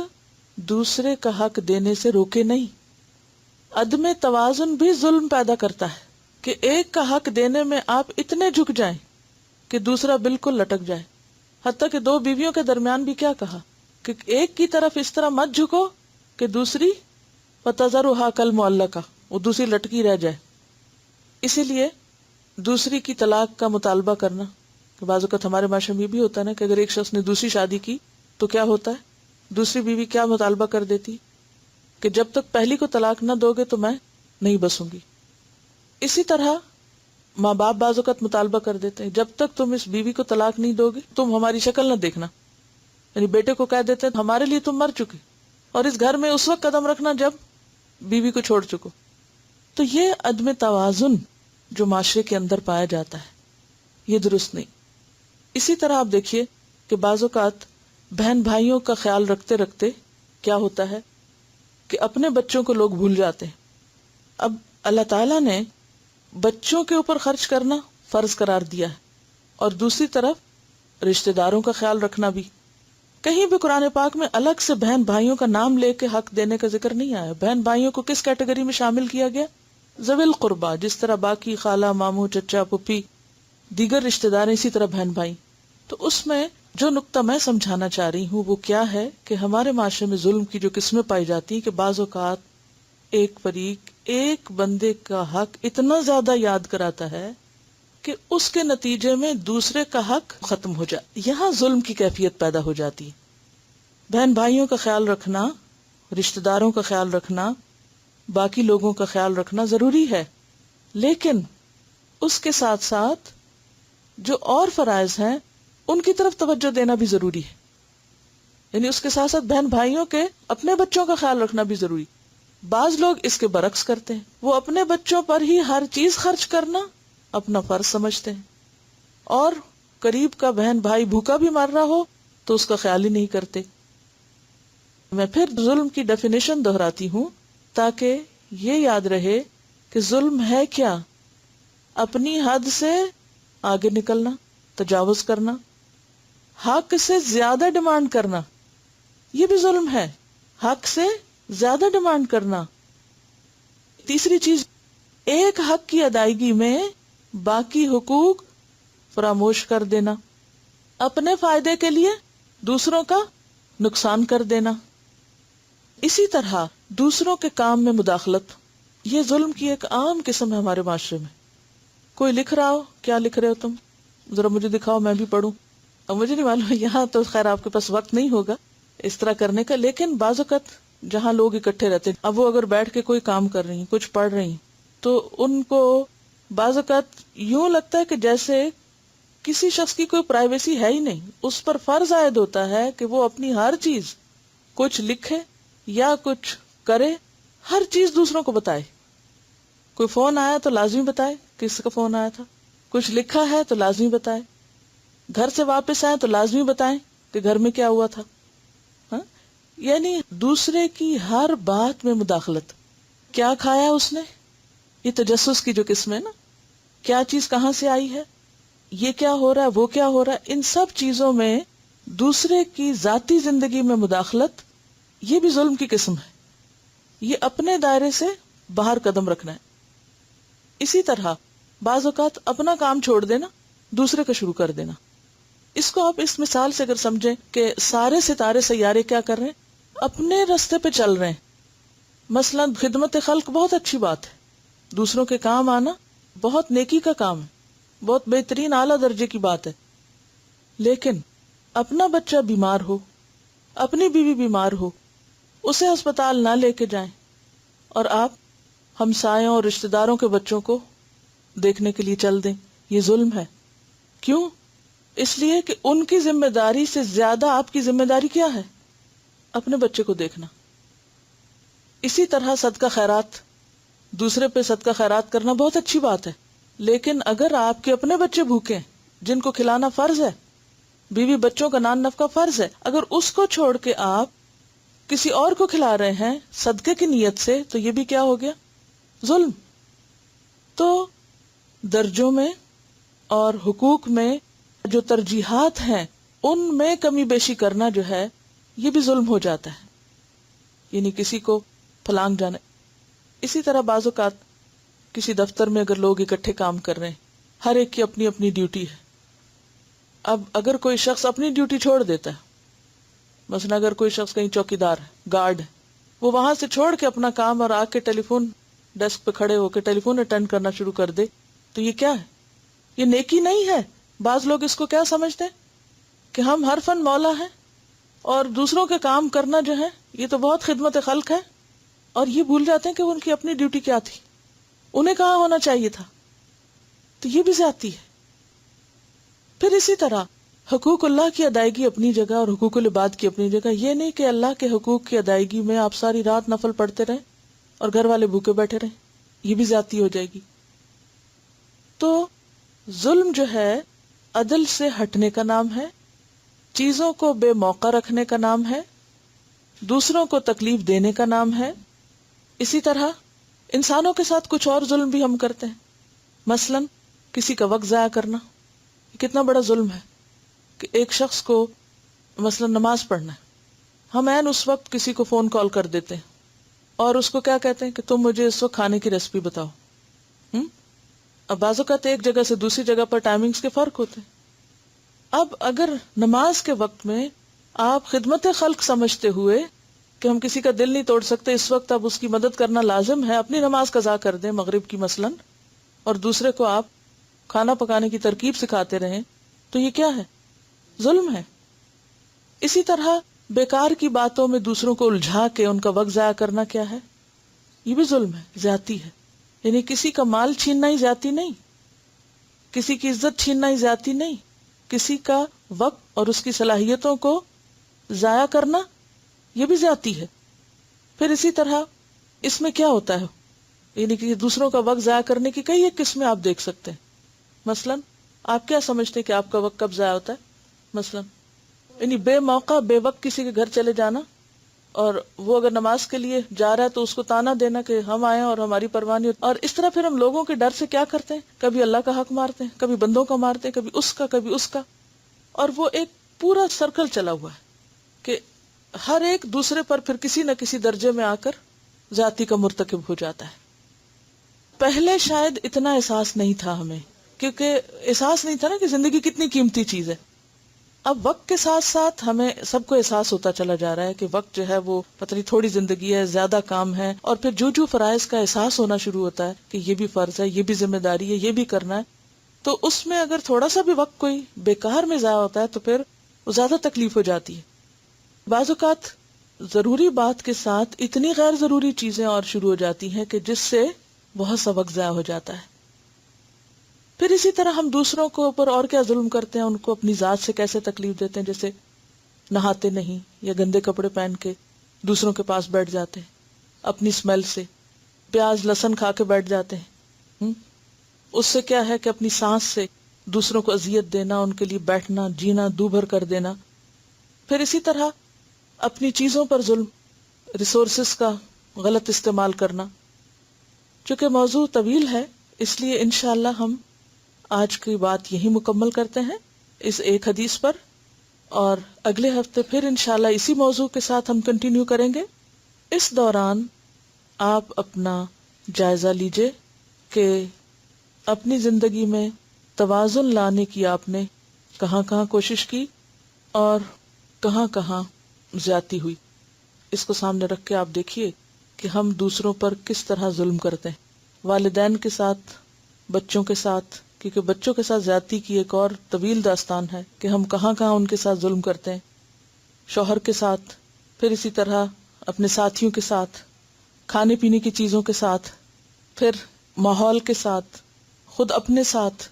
دوسرے کا حق دینے سے روکے نہیں. عدم توازن بھی ظلم پیدا کرتا ہے کہ ایک کا حق دینے میں آپ اتنے جھک جائیں کہ دوسرا بالکل لٹک جائے. حتیٰ کہ 2 بیویوں کے درمیان بھی کیا کہا کہ ایک کی طرف اس طرح مت جھکو کہ دوسری وَتَذَرُهَا كَالْمُعَلَّقَةِ، وہ دوسری لٹکی رہ جائے. اسی لیے دوسری کی طلاق کا مطالبہ کرنا، کہ بعض اوقات ہمارے معاشرے میں یہ بھی ہوتا ہے نا کہ اگر ایک شخص نے دوسری شادی کی تو کیا ہوتا ہے، دوسری بیوی کیا مطالبہ کر دیتی کہ جب تک پہلی کو طلاق نہ دو گے تو میں نہیں بسوں گی. اسی طرح ماں باپ بعض اوقات مطالبہ کر دیتے ہیں جب تک تم اس بیوی کو طلاق نہیں دو گی تم ہماری شکل نہ دیکھنا، یعنی بیٹے کو کہہ دیتے ہیں ہمارے لیے تم مر چکے، اور اس گھر میں اس وقت قدم رکھنا جب بیوی کو چھوڑ چکو. تو یہ عدم توازن جو معاشرے کے اندر پایا جاتا ہے یہ درست نہیں. اسی طرح آپ دیکھیے کہ بعض اوقات بہن بھائیوں کا خیال رکھتے رکھتے کیا ہوتا ہے کہ اپنے بچوں کو لوگ بھول جاتے ہیں. اب اللہ تعالیٰ نے بچوں کے اوپر خرچ کرنا فرض قرار دیا ہے، اور دوسری طرف رشتہ داروں کا خیال رکھنا بھی. کہیں بھی قرآن پاک میں الگ سے بہن بھائیوں کا نام لے کے حق دینے کا ذکر نہیں آیا. بہن بھائیوں کو کس کیٹیگری میں شامل کیا گیا؟ ذوی القربہ، جس طرح باقی خالہ ماموں چچا پھپھی دیگر رشتہ دار اسی طرح بہن بھائی. تو اس میں جو نقطہ میں سمجھانا چاہ رہی ہوں وہ کیا ہے کہ ہمارے معاشرے میں ظلم کی جو قسمیں پائی جاتی ہیں کہ بعض اوقات ایک فریق ایک بندے کا حق اتنا زیادہ یاد کراتا ہے کہ اس کے نتیجے میں دوسرے کا حق ختم ہو جائے. یہاں ظلم کی کیفیت پیدا ہو جاتی ہے. بہن بھائیوں کا خیال رکھنا، رشتہ داروں کا خیال رکھنا، باقی لوگوں کا خیال رکھنا ضروری ہے، لیکن اس کے ساتھ ساتھ جو اور فرائض ہیں ان کی طرف توجہ دینا بھی ضروری ہے. یعنی اس کے ساتھ ساتھ بہن بھائیوں کے اپنے بچوں کا خیال رکھنا بھی ضروری. بعض لوگ اس کے برعکس کرتے ہیں، وہ اپنے بچوں پر ہی ہر چیز خرچ کرنا اپنا فرض سمجھتے ہیں، اور قریب کا بہن بھائی بھوکا بھی مر رہا ہو تو اس کا خیال ہی نہیں کرتے. میں پھر ظلم کی ڈیفینیشن دہراتی ہوں تاکہ یہ یاد رہے کہ ظلم ہے کیا. اپنی حد سے آگے نکلنا، تجاوز کرنا، حق سے زیادہ ڈیمانڈ کرنا، یہ بھی ظلم ہے. حق سے زیادہ ڈیمانڈ کرنا. تیسری چیز، ایک حق کی ادائیگی میں باقی حقوق فراموش کر دینا، اپنے فائدے کے لیے دوسروں کا نقصان کر دینا. اسی طرح دوسروں کے کام میں مداخلت، یہ ظلم کی ایک عام قسم ہے ہمارے معاشرے میں. کوئی لکھ رہا ہو، کیا لکھ رہے ہو تم، ذرا مجھے دکھاؤ میں بھی پڑھوں. اور مجھے نہیں معلوم یہاں تو خیر آپ کے پاس وقت نہیں ہوگا اس طرح کرنے کا، لیکن بعض اوقات جہاں لوگ اکٹھے رہتے ہیں، اب وہ اگر بیٹھ کے کوئی کام کر رہی ہیں، کچھ پڑھ رہی ہیں، تو ان کو بعض اوقات یوں لگتا ہے کہ جیسے کسی شخص کی کوئی پرائیویسی ہے ہی نہیں. اس پر فرض عائد ہوتا ہے کہ وہ اپنی ہر چیز، کچھ لکھے یا کچھ کرے، ہر چیز دوسروں کو بتائے. کوئی فون آیا تو لازمی بتائے کس کا فون آیا تھا، کچھ لکھا ہے تو لازمی بتائے، گھر سے واپس آئے تو لازمی بتائیں کہ گھر میں کیا ہوا تھا. یعنی دوسرے کی ہر بات میں مداخلت. کیا کھایا اس نے، یہ تجسس کی جو قسم ہے نا، کیا چیز کہاں سے آئی ہے، یہ کیا ہو رہا ہے، وہ کیا ہو رہا ہے، ان سب چیزوں میں دوسرے کی ذاتی زندگی میں مداخلت، یہ بھی ظلم کی قسم ہے. یہ اپنے دائرے سے باہر قدم رکھنا ہے. اسی طرح بعض اوقات اپنا کام چھوڑ دینا، دوسرے کا شروع کر دینا. اس کو آپ اس مثال سے اگر سمجھیں کہ سارے ستارے سیارے کیا کر رہے ہیں، اپنے راستے پہ چل رہے ہیں. مثلا خدمت خلق بہت اچھی بات ہے، دوسروں کے کام آنا بہت نیکی کا کام ہے، بہت بہترین اعلیٰ درجے کی بات ہے. لیکن اپنا بچہ بیمار ہو، اپنی بیوی بیمار ہو، اسے ہسپتال نہ لے کے جائیں اور آپ ہمسایوں اور رشتہ داروں کے بچوں کو دیکھنے کے لیے چل دیں، یہ ظلم ہے. کیوں؟ اس لیے کہ ان کی ذمہ داری سے زیادہ آپ کی ذمہ داری کیا ہے؟ اپنے بچے کو دیکھنا. اسی طرح صدقہ خیرات، دوسرے پہ صدقہ خیرات کرنا بہت اچھی بات ہے، لیکن اگر آپ کے اپنے بچے بھوکے ہیں جن کو کھلانا فرض ہے، بیوی بچوں کا نان نفقہ فرض ہے، اگر اس کو چھوڑ کے آپ کسی اور کو کھلا رہے ہیں صدقے کی نیت سے، تو یہ بھی کیا ہو گیا؟ ظلم. تو درجوں میں اور حقوق میں جو ترجیحات ہیں ان میں کمی بیشی کرنا جو ہے یہ بھی ظلم ہو جاتا ہے، یعنی کسی کو پھلانگ جانا. اسی طرح بعض اوقات کسی دفتر میں اگر لوگ اکٹھے کام کر رہے ہیں، ہر ایک کی اپنی اپنی ڈیوٹی ہے. اب اگر کوئی شخص اپنی ڈیوٹی چھوڑ دیتا ہے، مثلا اگر کوئی شخص کہیں چوکیدار ہے، گارڈ ہے، وہ وہاں سے چھوڑ کے اپنا کام اور آ کے ٹیلی فون ڈیسک پہ کھڑے ہو کے ٹیلی فون اٹینڈ کرنا شروع کر دے، تو یہ کیا ہے؟ یہ نیکی نہیں ہے. بعض لوگ اس کو کیا سمجھتے ہیں کہ ہم ہر فن مولا ہیں اور دوسروں کے کام کرنا جو ہے یہ تو بہت خدمت خلق ہے، اور یہ بھول جاتے ہیں کہ ان کی اپنی ڈیوٹی کیا تھی، انہیں کہاں ہونا چاہیے تھا. تو یہ بھی زیادتی ہے. پھر اسی طرح حقوق اللہ کی ادائیگی اپنی جگہ اور حقوق العباد کی اپنی جگہ. یہ نہیں کہ اللہ کے حقوق کی ادائیگی میں آپ ساری رات نفل پڑھتے رہیں اور گھر والے بھوکے بیٹھے رہیں، یہ بھی زیادتی ہو جائے گی. تو ظلم جو ہے عدل سے ہٹنے کا نام ہے، چیزوں کو بے موقع رکھنے کا نام ہے، دوسروں کو تکلیف دینے کا نام ہے. اسی طرح انسانوں کے ساتھ کچھ اور ظلم بھی ہم کرتے ہیں. مثلا کسی کا وقت ضائع کرنا، کتنا بڑا ظلم ہے کہ ایک شخص کو مثلا نماز پڑھنا ہے، ہم عین اس وقت کسی کو فون کال کر دیتے ہیں اور اس کو کیا کہتے ہیں کہ تم مجھے اس وقت کھانے کی ریسیپی بتاؤ. اب بعض اوقات ایک جگہ سے دوسری جگہ پر ٹائمنگز کے فرق ہوتے ہیں. اب اگر نماز کے وقت میں آپ خدمت خلق سمجھتے ہوئے کہ ہم کسی کا دل نہیں توڑ سکتے، اس وقت اب اس کی مدد کرنا لازم ہے، اپنی نماز قضا کر دیں مغرب کی مثلا، اور دوسرے کو آپ کھانا پکانے کی ترکیب سکھاتے رہیں، تو یہ کیا ہے؟ ظلم ہے. اسی طرح بیکار کی باتوں میں دوسروں کو الجھا کے ان کا وقت ضائع کرنا کیا ہے؟ یہ بھی ظلم ہے، زیادتی ہے. یعنی کسی کا مال چھیننا ہی زیادتی نہیں، کسی کی عزت چھیننا ہی زیادتی نہیں، کسی کا وقت اور اس کی صلاحیتوں کو ضائع کرنا یہ بھی زیادتی ہے. پھر اسی طرح اس میں کیا ہوتا ہے، یعنی کہ دوسروں کا وقت ضائع کرنے کی کئی ایک قسمیں آپ دیکھ سکتے ہیں. مثلا آپ کیا سمجھتے ہیں کہ آپ کا وقت کب ضائع ہوتا ہے؟ مثلا یعنی بے موقع بے وقت کسی کے گھر چلے جانا، اور وہ اگر نماز کے لیے جا رہا ہے تو اس کو تانا دینا کہ ہم آئے اور ہماری پرواہ نہیں. اور اس طرح پھر ہم لوگوں کے ڈر سے کیا کرتے ہیں، کبھی اللہ کا حق مارتے ہیں، کبھی بندوں کا مارتے ہیں، کبھی اس کا کبھی اس کا، اور وہ ایک پورا سرکل چلا ہوا ہے کہ ہر ایک دوسرے پر پھر کسی نہ کسی درجے میں آ کر ذاتی کا مرتکب ہو جاتا ہے. پہلے شاید اتنا احساس نہیں تھا ہمیں، کیونکہ احساس نہیں تھا نا کہ زندگی کتنی قیمتی چیز ہے. اب وقت کے ساتھ ساتھ ہمیں سب کو احساس ہوتا چلا جا رہا ہے کہ وقت جو ہے وہ پتہ نہیں تھوڑی زندگی ہے، زیادہ کام ہے، اور پھر جو فرائض کا احساس ہونا شروع ہوتا ہے کہ یہ بھی فرض ہے، یہ بھی ذمہ داری ہے، یہ بھی کرنا ہے، تو اس میں اگر تھوڑا سا بھی وقت کوئی بیکار میں ضائع ہوتا ہے تو پھر وہ زیادہ تکلیف ہو جاتی ہے. بعض اوقات ضروری بات کے ساتھ اتنی غیر ضروری چیزیں اور شروع ہو جاتی ہیں کہ جس سے بہت سا وقت ضائع ہو جاتا ہے. پھر اسی طرح ہم دوسروں کو اوپر اور کیا ظلم کرتے ہیں، ان کو اپنی ذات سے کیسے تکلیف دیتے ہیں، جیسے نہاتے نہیں یا گندے کپڑے پہن کے دوسروں کے پاس بیٹھ جاتے ہیں، اپنی سمیل سے پیاز لہسن کھا کے بیٹھ جاتے ہیں. اس سے کیا ہے کہ اپنی سانس سے دوسروں کو اذیت دینا، ان کے لیے بیٹھنا جینا دو بھر کر دینا. پھر اسی طرح اپنی چیزوں پر ظلم، ریسورسز کا غلط استعمال کرنا. چونکہ موضوع طویل ہے اس لیے انشاءاللہ ہم آج کی بات یہی مکمل کرتے ہیں اس ایک حدیث پر، اور اگلے ہفتے پھر انشاءاللہ اسی موضوع کے ساتھ ہم کنٹینیو کریں گے. اس دوران آپ اپنا جائزہ لیجئے کہ اپنی زندگی میں توازن لانے کی آپ نے کہاں کہاں کوشش کی اور کہاں کہاں زیادتی ہوئی. اس کو سامنے رکھ کے آپ دیکھیے کہ ہم دوسروں پر کس طرح ظلم کرتے ہیں، والدین کے ساتھ، بچوں کے ساتھ، کیونکہ بچوں کے ساتھ زیادتی کی ایک اور طویل داستان ہے کہ ہم کہاں کہاں ان کے ساتھ ظلم کرتے ہیں، شوہر کے ساتھ، پھر اسی طرح اپنے ساتھیوں کے ساتھ، کھانے پینے کی چیزوں کے ساتھ، پھر ماحول کے ساتھ، خود اپنے ساتھ.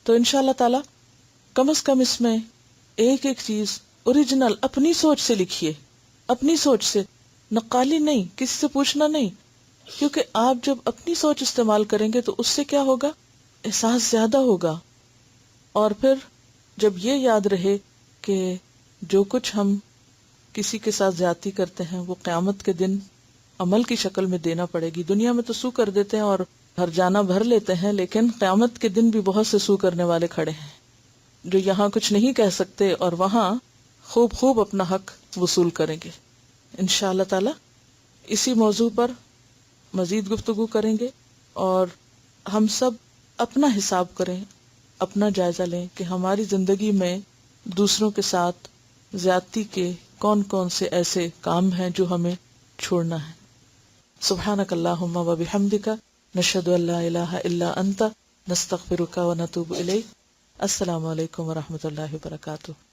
تو انشاءاللہ تعالی کم از کم اس میں ایک ایک چیز اوریجنل اپنی سوچ سے لکھیے، اپنی سوچ سے، نقالی نہیں، کسی سے پوچھنا نہیں. کیونکہ آپ جب اپنی سوچ استعمال کریں گے تو اس سے کیا ہوگا، احساس زیادہ ہوگا. اور پھر جب یہ یاد رہے کہ جو کچھ ہم کسی کے ساتھ زیادتی کرتے ہیں وہ قیامت کے دن عمل کی شکل میں دینا پڑے گی. دنیا میں تو سو کر دیتے ہیں اور ہر جانا بھر لیتے ہیں، لیکن قیامت کے دن بھی بہت سے سو کرنے والے کھڑے ہیں جو یہاں کچھ نہیں کہہ سکتے اور وہاں خوب اپنا حق وصول کریں گے. انشاءاللہ تعالی اسی موضوع پر مزید گفتگو کریں گے، اور ہم سب اپنا حساب کریں، اپنا جائزہ لیں کہ ہماری زندگی میں دوسروں کے ساتھ زیادتی کے کون کون سے ایسے کام ہیں جو ہمیں چھوڑنا ہے. سبحانک اللہم و بحمدک، نشہد ان لا الہ الا انت، نستغفرک و نتوب الیک. السلام علیکم و رحمۃ اللہ وبرکاتہ.